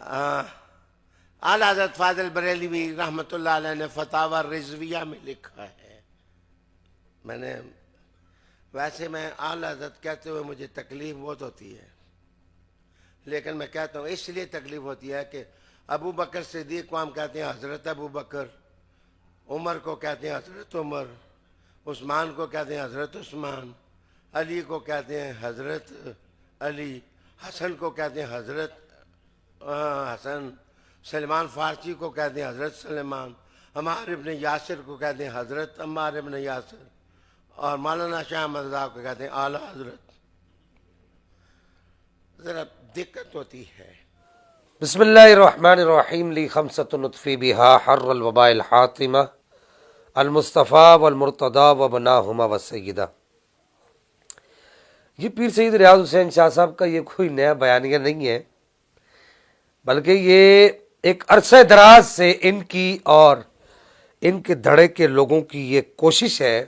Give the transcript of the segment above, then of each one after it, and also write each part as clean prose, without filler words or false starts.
اعلیٰ حضرت فاضل بریلوی رحمۃ اللہ علیہ نے فتاوی رضویہ میں لکھا ہے. ویسے میں اعلیٰ حضرت کہتے ہوئے مجھے تکلیف بہت ہوتی ہے، لیکن میں کہتا ہوں اس لیے تکلیف ہوتی ہے کہ ابو بکر صدیق کو ہم کہتے ہیں حضرت ابو بکر، عمر کو کہتے ہیں حضرت عمر، عثمان کو کہتے ہیں حضرت عثمان، علی کو کہتے ہیں حضرت علی، حسن کو کہتے ہیں حضرت حسن، سلمان فارسی کو کہتے ہیں حضرت سلمان، عمار ابن یاسر کو کہتے ہیں حضرت عمار ابن یاسر، اور مولانا شاہ احمد رضا کو کہتے ہیں اعلیٰ حضرت. ذرا دقت ہوتی ہے. بسم اللہ الرحمن الرحیم. لی خمسۃ نطفی بہا حر الوباء الحاطمہ المصطفیٰ والمرتضیٰ وبناہما والسیدہ. یہ پیر سید ریاض حسین شاہ صاحب کا یہ کوئی نیا بیانیہ نہیں ہے، بلکہ یہ ایک عرصہ دراز سے ان کی اور ان کے دھڑے کے لوگوں کی یہ کوشش ہے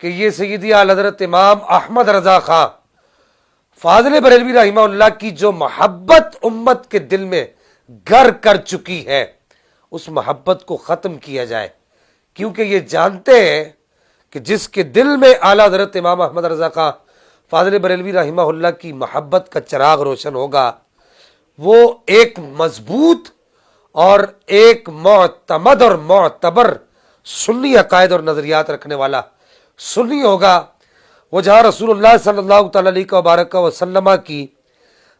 کہ یہ سیدی اعلی حضرت امام احمد رضا خان فاضل بریلوی رحمہ اللہ کی جو محبت امت کے دل میں گھر کر چکی ہے اس محبت کو ختم کیا جائے، کیونکہ یہ جانتے ہیں کہ جس کے دل میں اعلی حضرت امام احمد رضا خان فاضل بریلوی رحمہ اللہ کی محبت کا چراغ روشن ہوگا، وہ ایک مضبوط اور ایک معتمد اور معتبر سنی عقائد اور نظریات رکھنے والا سنی ہوگا. وہ جہاں رسول اللہ صلی اللہ تعالی علیہ وسلم کی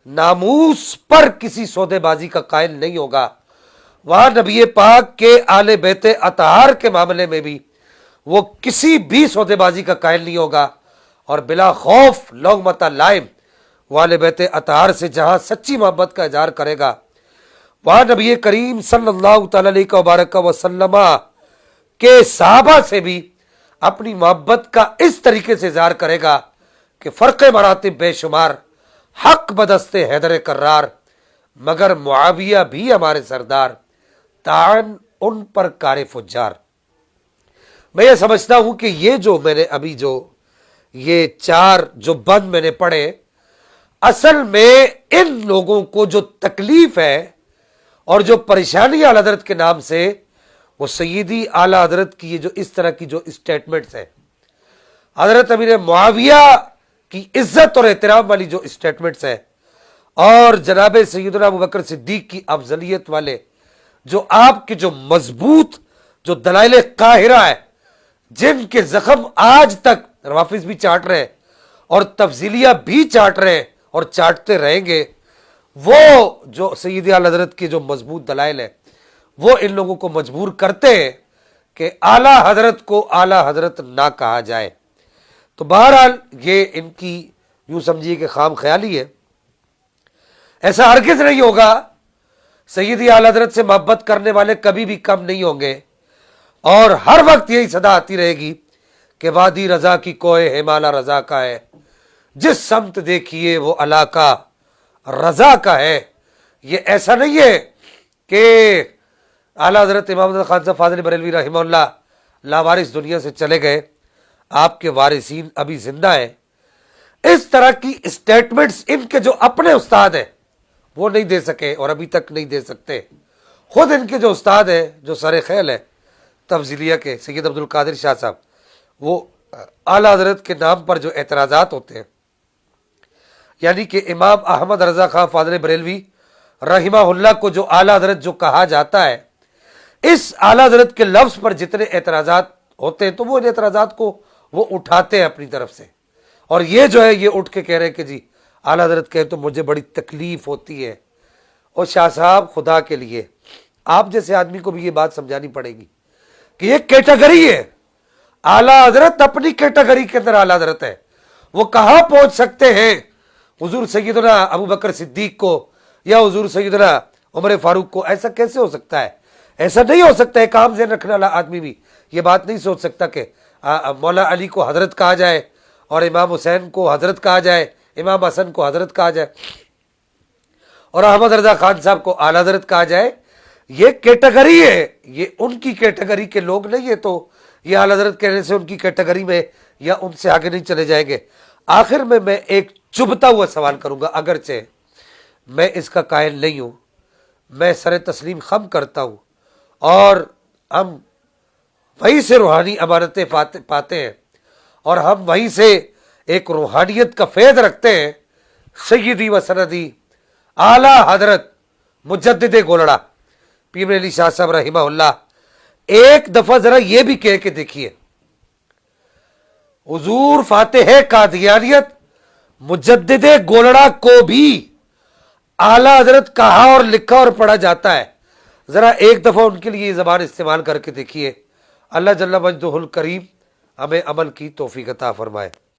ناموس پر کسی سودے بازی کا قائل نہیں ہوگا، وہاں نبی پاک کے آل بیت اطہار کے معاملے میں بھی وہ کسی بھی سودے بازی کا قائل نہیں ہوگا، اور بلا خوف لوگمۃ لائم والے بیت اطہار سے جہاں سچی محبت کا اظہار کرے گا، وہاں نبی کریم صلی اللہ تعالی علیہ وسلم کے صحابہ سے بھی اپنی محبت کا اس طریقے سے اظہار کرے گا کہ فرق مراتب بے شمار، حق بدست حیدر کرار، مگر معاویہ بھی ہمارے سردار، تعن ان پر کار فجار. میں یہ سمجھتا ہوں کہ یہ جو میں نے ابھی یہ چار جو بند میں نے پڑھے، اصل میں ان لوگوں کو جو تکلیف ہے اور جو پریشانی اعلی حضرت کے نام سے، وہ سیدی اعلی حضرت کی یہ جو اس طرح کی جو اسٹیٹمنٹس ہیں، حضرت امیر معاویہ کی عزت اور احترام والی جو اسٹیٹمنٹس ہیں، اور جناب سیدنا ابو بکر صدیق کی افضلیت والے جو آپ کے جو مضبوط جو دلائل قاہرہ ہے، جن کے زخم آج تک روافظ بھی چاٹ رہے ہیں اور تفضیلیہ بھی چاٹ رہے ہیں اور چاٹتے رہیں گے، وہ جو سیدی اعلی حضرت کے جو مضبوط دلائل ہیں وہ ان لوگوں کو مجبور کرتے ہیں کہ اعلی حضرت کو اعلی حضرت نہ کہا جائے. تو بہرحال یہ ان کی یوں سمجھیے کہ خام خیالی ہے، ایسا ہرگز نہیں ہوگا. سیدی اعلی حضرت سے محبت کرنے والے کبھی بھی کم نہیں ہوں گے، اور ہر وقت یہی صدا آتی رہے گی کہ وادی رضا کی کوہ ہمالا رضا کا ہے، جس سمت دیکھیے وہ علاقہ رضا کا ہے. یہ ایسا نہیں ہے کہ اعلیٰ حضرت امام خان صاحب فاضل بریلوی رحمہ اللہ لاوارث دنیا سے چلے گئے، آپ کے وارثین ابھی زندہ ہیں. اس طرح کی اسٹیٹمنٹس ان کے جو اپنے استاد ہیں وہ نہیں دے سکے اور ابھی تک نہیں دے سکتے. خود ان کے جو استاد ہیں جو سر خیل ہے تفضیلیہ کے سید عبد القادر شاہ صاحب، وہ اعلیٰ حضرت کے نام پر جو اعتراضات ہوتے ہیں، یعنی کہ امام احمد رضا خان فاضل بریلوی رحمہ اللہ کو جو اعلیٰ حضرت جو کہا جاتا ہے، اس اعلیٰ حضرت کے لفظ پر جتنے اعتراضات ہوتے ہیں تو وہ ان اعتراضات کو وہ اٹھاتے ہیں اپنی طرف سے، اور یہ جو ہے یہ اٹھ کے کہہ رہے ہیں کہ جی اعلیٰ حضرت کہیں تو مجھے بڑی تکلیف ہوتی ہے. اور شاہ صاحب خدا کے لیے آپ جیسے آدمی کو بھی یہ بات سمجھانی پڑے گی کہ یہ کیٹیگری ہے. اعلیٰ حضرت اپنی کیٹیگری کے اندر اعلیٰ حضرت ہے. وہ کہاں پہنچ سکتے ہیں حضور سیدنا ابو بکر صدیق کو یا حضور سیدنا عمر فاروق کو؟ ایسا کیسے ہو سکتا ہے؟ ایسا نہیں ہو سکتا. ایک عام ذہن رکھنے والا آدمی بھی یہ بات نہیں سوچ سکتا کہ مولا علی کو حضرت کہا جائے اور امام حسین کو حضرت کہا جائے، امام حسن کو حضرت کہا جائے اور احمد رضا خان صاحب کو اعلیٰ حضرت کہا جائے. یہ کیٹیگری ہے، یہ ان کی کیٹیگری کے لوگ نہیں ہے، تو یہ اعلیٰ حضرت کہنے سے ان کی کیٹیگری میں یا ان سے آگے نہیں چلے جائیں گے. آخر میں ایک چبھتا ہوا سوال کروں گا، اگرچہ میں اس کا قائل نہیں ہوں، میں سر تسلیم خم کرتا ہوں، اور ہم وہیں سے روحانی امانتیں پاتے ہیں، اور ہم وہیں سے ایک روحانیت کا فیض رکھتے ہیں۔ سیدی و سندی اعلی حضرت مجدد گولڑا پیر علی شاہ صاحب رحمہ اللہ ایک دفعہ ذرا یہ بھی کہہ کے دیکھیے، حضور فاتح قادیانیت مجدد گولڑا کو بھی اعلی حضرت کہا اور لکھا اور پڑھا جاتا ہے، ذرا ایک دفعہ ان کے لیے یہ زبان استعمال کر کے دیکھیے۔ اللہ جل مجدہ الکریم ہمیں عمل کی توفیق عطا فرمائے۔